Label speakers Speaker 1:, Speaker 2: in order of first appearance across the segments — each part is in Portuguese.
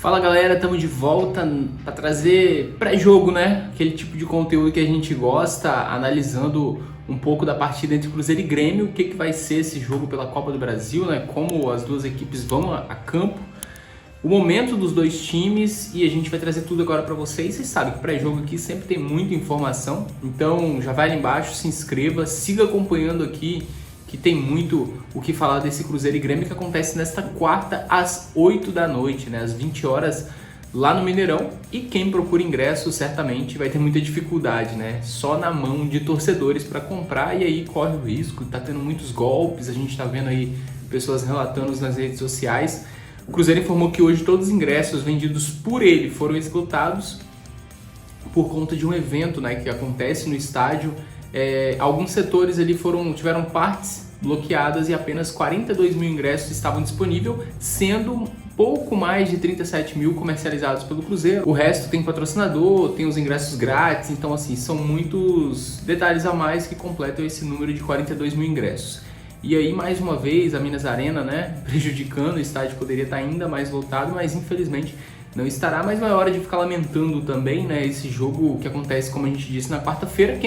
Speaker 1: Fala galera, estamos de volta para trazer pré-jogo, né? Aquele tipo de conteúdo que a gente gosta, analisando um pouco da partida entre Cruzeiro e Grêmio, o que vai ser esse jogo pela Copa do Brasil, né? Como as duas equipes vão a campo, o momento dos dois times, e a gente vai trazer tudo agora para vocês. Vocês sabem que pré-jogo aqui sempre tem muita informação, então já vai ali embaixo, se inscreva, siga acompanhando aqui, que tem muito o que falar desse Cruzeiro e Grêmio que acontece nesta quarta às 8 da noite, né? Às 20 horas lá no Mineirão. E quem procura ingresso certamente vai ter muita dificuldade, né? Só na mão de torcedores para comprar, e aí corre o risco, tá tendo muitos golpes, a gente tá vendo aí pessoas relatando nas redes sociais. O Cruzeiro informou que hoje todos os ingressos vendidos por ele foram esgotados por conta de um evento, né, que acontece no estádio. Alguns setores ali tiveram partes bloqueadas e apenas 42 mil ingressos estavam disponíveis, sendo pouco mais de 37 mil comercializados pelo Cruzeiro. O resto tem patrocinador, tem os ingressos grátis, então assim, são muitos detalhes a mais que completam esse número de 42 mil ingressos. E aí, mais uma vez, a Minas Arena, né, prejudicando, o estádio poderia estar ainda mais lotado, mas infelizmente não estará. Mas não é hora de ficar lamentando também, né, esse jogo que acontece, como a gente disse, na quarta-feira.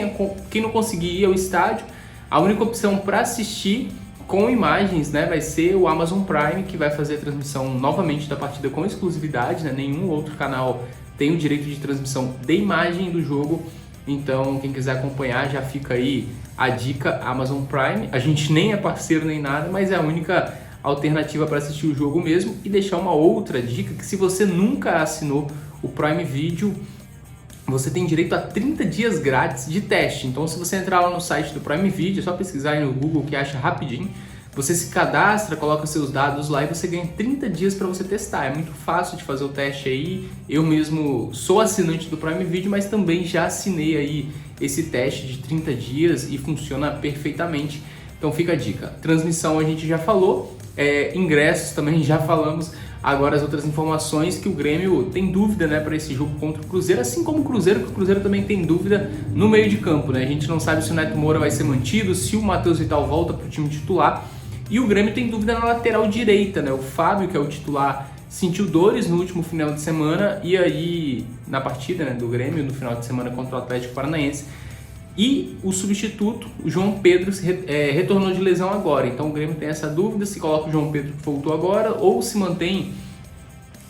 Speaker 1: Quem não conseguir ir ao estádio, a única opção para assistir com imagens, né, vai ser o Amazon Prime, que vai fazer a transmissão novamente da partida com exclusividade, né, nenhum outro canal tem o direito de transmissão de imagem do jogo. Então, quem quiser acompanhar, já fica aí a dica, Amazon Prime. A gente nem é parceiro nem nada, mas é a única alternativa para assistir o jogo mesmo. E deixar uma outra dica, que se você nunca assinou o Prime Video, você tem direito a 30 dias grátis de teste. Então, se você entrar lá no site do Prime Video, é só pesquisar aí no Google que acha rapidinho. Você se cadastra, coloca seus dados lá e você ganha 30 dias para você testar. É muito fácil de fazer o teste aí. Eu mesmo sou assinante do Prime Video, mas também já assinei aí esse teste de 30 dias e funciona perfeitamente. Então fica a dica. Transmissão a gente já falou, ingressos também já falamos. Agora as outras informações, que o Grêmio tem dúvida, né, para esse jogo contra o Cruzeiro, assim como o Cruzeiro, que o Cruzeiro também tem dúvida no meio de campo, né? A gente não sabe se o Neto Moura vai ser mantido, se o Matheus Vital volta para o time titular. E o Grêmio tem dúvida na lateral direita, né? O Fábio, que é o titular, sentiu dores no último final de semana, e aí na partida, né, do Grêmio no final de semana contra o Atlético Paranaense. E o substituto, o João Pedro, retornou de lesão agora. Então o Grêmio tem essa dúvida se coloca o João Pedro, que voltou agora, ou se mantém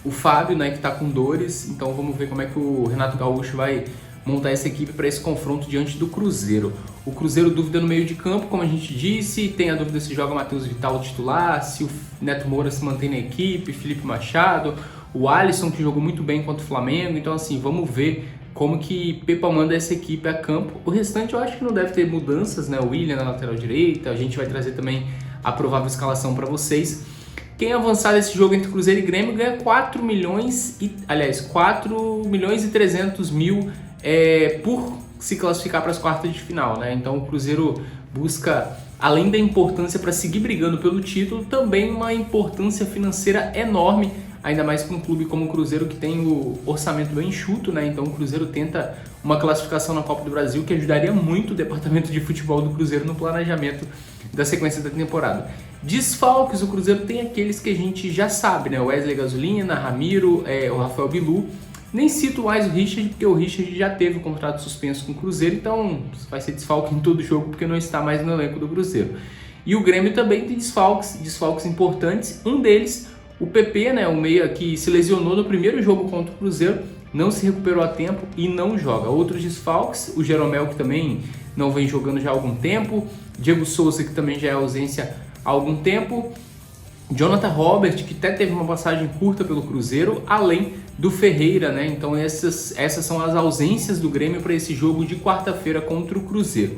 Speaker 1: o Fábio, né, que está com dores. Então vamos ver como é que o Renato Gaúcho vai montar essa equipe para esse confronto diante do Cruzeiro. O Cruzeiro dúvida no meio de campo, como a gente disse, tem a dúvida se joga Matheus Vital titular, se o Neto Moura se mantém na equipe, Felipe Machado, o Alisson, que jogou muito bem contra o Flamengo. Então assim, vamos ver como que Pepa manda essa equipe a campo. O restante eu acho que não deve ter mudanças, né? O William na lateral direita, a gente vai trazer também a provável escalação para vocês. Quem avançar nesse jogo entre Cruzeiro e Grêmio ganha 4 milhões e 300 mil por se classificar para as quartas de final, né? Então o Cruzeiro busca, além da importância para seguir brigando pelo título, também uma importância financeira enorme, ainda mais para um clube como o Cruzeiro, que tem o orçamento bem enxuto, né? Então o Cruzeiro tenta uma classificação na Copa do Brasil, que ajudaria muito o departamento de futebol do Cruzeiro no planejamento da sequência da temporada. Desfalques, o Cruzeiro tem aqueles que a gente já sabe, né? O Wesley Gasolina, Ramiro, o Rafael Bilu. Nem cito mais o Richard, porque o Richard já teve o contrato suspenso com o Cruzeiro, então vai ser desfalque em todo jogo, porque não está mais no elenco do Cruzeiro. E o Grêmio também tem desfalques importantes. Um deles, o PP, né, o meia que se lesionou no primeiro jogo contra o Cruzeiro, não se recuperou a tempo e não joga. Outros desfalques, o Jeromel, que também não vem jogando já há algum tempo, Diego Souza, que também já é ausência há algum tempo, Jonathan Robert, que até teve uma passagem curta pelo Cruzeiro, além do Ferreira, né? Então essas são as ausências do Grêmio para esse jogo de quarta-feira contra o Cruzeiro.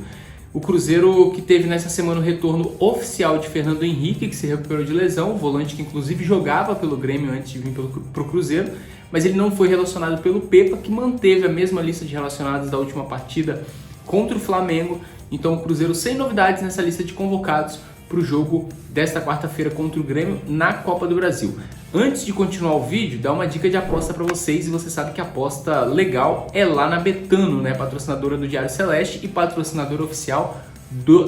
Speaker 1: O Cruzeiro, que teve nessa semana o retorno oficial de Fernando Henrique, que se recuperou de lesão, o volante que inclusive jogava pelo Grêmio antes de vir para o Cruzeiro, mas ele não foi relacionado pelo Pepa, que manteve a mesma lista de relacionados da última partida contra o Flamengo. Então o Cruzeiro sem novidades nessa lista de convocados para o jogo desta quarta-feira contra o Grêmio na Copa do Brasil. Antes de continuar o vídeo, dá uma dica de aposta para vocês, e você sabe que a aposta legal é lá na Betano, né? Patrocinadora do Diário Celeste e patrocinadora oficial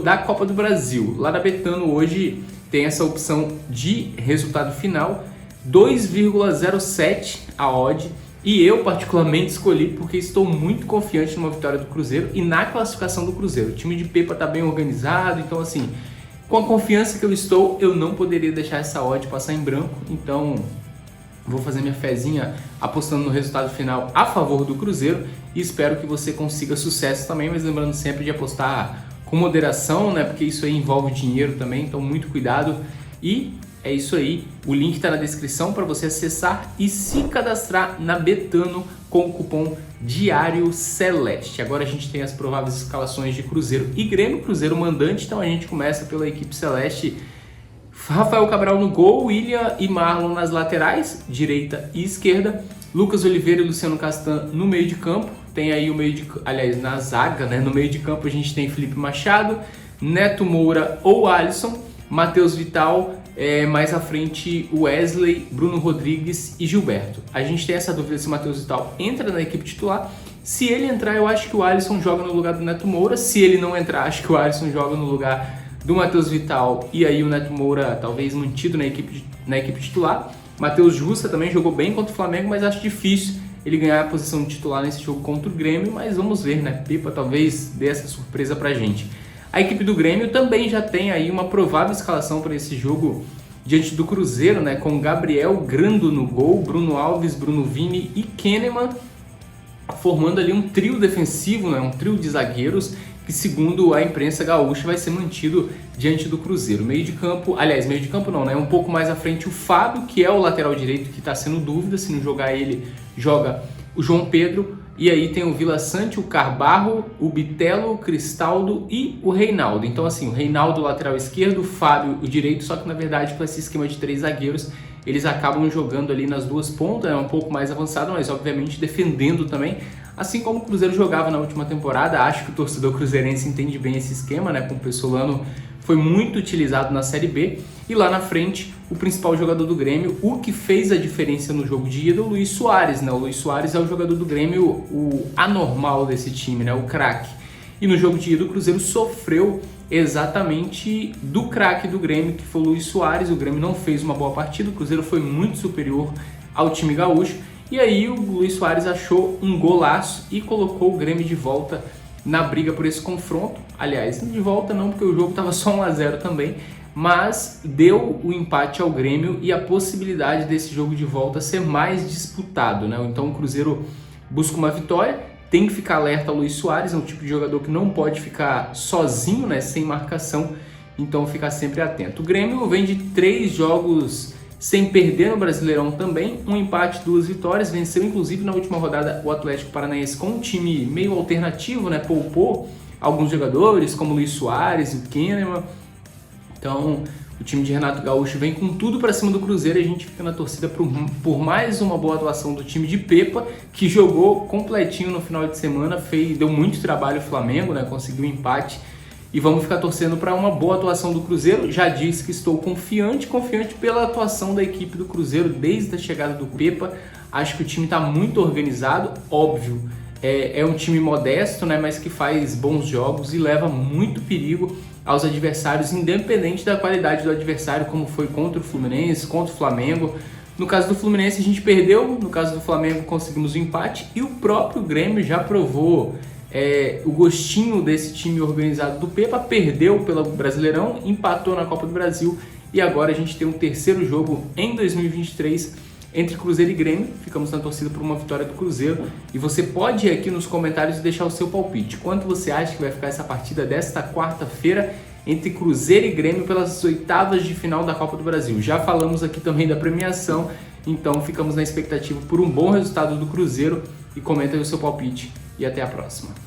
Speaker 1: da Copa do Brasil. Lá na Betano hoje tem essa opção de resultado final 2,07 a odd. E eu particularmente escolhi porque estou muito confiante numa vitória do Cruzeiro e na classificação do Cruzeiro. O time de Pepa está bem organizado, então assim, com a confiança que eu estou, eu não poderia deixar essa odd passar em branco. Então vou fazer minha fezinha apostando no resultado final a favor do Cruzeiro e espero que você consiga sucesso também, mas lembrando sempre de apostar com moderação, né? Porque isso aí envolve dinheiro também, então muito cuidado. E é isso aí, o link está na descrição para você acessar e se cadastrar na Betano com o cupom Diário Celeste. Agora a gente tem as prováveis escalações de Cruzeiro e Grêmio, Cruzeiro mandante, então a gente começa pela equipe celeste. Rafael Cabral no gol, William e Marlon nas laterais, direita e esquerda, Lucas Oliveira e Luciano Castan no meio de campo, tem aí o meio de, aliás, na zaga, né? No meio de campo a gente tem Felipe Machado, Neto Moura ou Alisson, Matheus Vital, mais à frente Wesley, Bruno Rodrigues e Gilberto. A gente tem essa dúvida se o Matheus Vital entra na equipe titular. Se ele entrar, eu acho que o Alisson joga no lugar do Neto Moura. Se ele não entrar, acho que o Alisson joga no lugar do Matheus Vital e aí o Neto Moura talvez mantido na equipe titular. Matheus Jussa também jogou bem contra o Flamengo, mas acho difícil ele ganhar a posição de titular nesse jogo contra o Grêmio, mas vamos ver, né? Pepa talvez dê essa surpresa pra gente. A equipe do Grêmio também já tem aí uma provável escalação para esse jogo diante do Cruzeiro, né? Com Gabriel Grando no gol, Bruno Alves, Bruno Vini e Kahneman, formando ali um trio defensivo, né? Um trio de zagueiros que, segundo a imprensa gaúcha, vai ser mantido diante do Cruzeiro. Meio de campo não, né? Um pouco mais à frente o Fábio, que é o lateral direito que está sendo dúvida, se não jogar ele, joga o João Pedro. E aí tem o Vila Sante, o Carbarro, o Bitelo, o Cristaldo e o Reinaldo. Então assim, o Reinaldo lateral esquerdo, o Fábio o direito, só que na verdade com esse esquema de 3 zagueiros, eles acabam jogando ali nas duas pontas, é um pouco mais avançado, mas obviamente defendendo também. Assim como o Cruzeiro jogava na última temporada, acho que o torcedor cruzeirense entende bem esse esquema, né? Com o Pessolano foi muito utilizado na Série B. E lá na frente, o principal jogador do Grêmio, o que fez a diferença no jogo de ida, o Luis Soares, né? O Luis Soares é o jogador do Grêmio, o anormal desse time, né? O craque. E no jogo de ida, o Cruzeiro sofreu exatamente do craque do Grêmio, que foi o Luis Soares. O Grêmio não fez uma boa partida, o Cruzeiro foi muito superior ao time gaúcho. E aí o Luis Soares achou um golaço e colocou o Grêmio de volta na briga por esse confronto. Aliás, de volta não, porque o jogo estava só 1-0 também, mas deu o empate ao Grêmio e a possibilidade desse jogo de volta ser mais disputado, né? Então o Cruzeiro busca uma vitória, tem que ficar alerta ao Luis Soares, é um tipo de jogador que não pode ficar sozinho, né? Sem marcação, então ficar sempre atento. O Grêmio vem de 3 jogos sem perder no Brasileirão também, um empate, 2 vitórias, venceu inclusive na última rodada o Atlético Paranaense com um time meio alternativo, né? Poupou alguns jogadores como o Luis Soares e o Kahneman. Então o time de Renato Gaúcho vem com tudo para cima do Cruzeiro e a gente fica na torcida por mais uma boa atuação do time de Pepa, que jogou completinho no final de semana, deu muito trabalho ao Flamengo, né? Conseguiu um empate. E vamos ficar torcendo para uma boa atuação do Cruzeiro. Já disse que estou confiante pela atuação da equipe do Cruzeiro desde a chegada do Pepa. Acho que o time está muito organizado, óbvio. É um time modesto, né, mas que faz bons jogos e leva muito perigo aos adversários, independente da qualidade do adversário, como foi contra o Fluminense, contra o Flamengo. No caso do Fluminense a gente perdeu, no caso do Flamengo conseguimos o empate e o próprio Grêmio já provou o gostinho desse time organizado do Pepa, perdeu pelo Brasileirão, empatou na Copa do Brasil e agora a gente tem um terceiro jogo em 2023 entre Cruzeiro e Grêmio. Ficamos na torcida por uma vitória do Cruzeiro e você pode ir aqui nos comentários deixar o seu palpite. Quanto você acha que vai ficar essa partida desta quarta-feira entre Cruzeiro e Grêmio pelas oitavas de final da Copa do Brasil? Já falamos aqui também da premiação, então ficamos na expectativa por um bom resultado do Cruzeiro e comenta aí o seu palpite e até a próxima.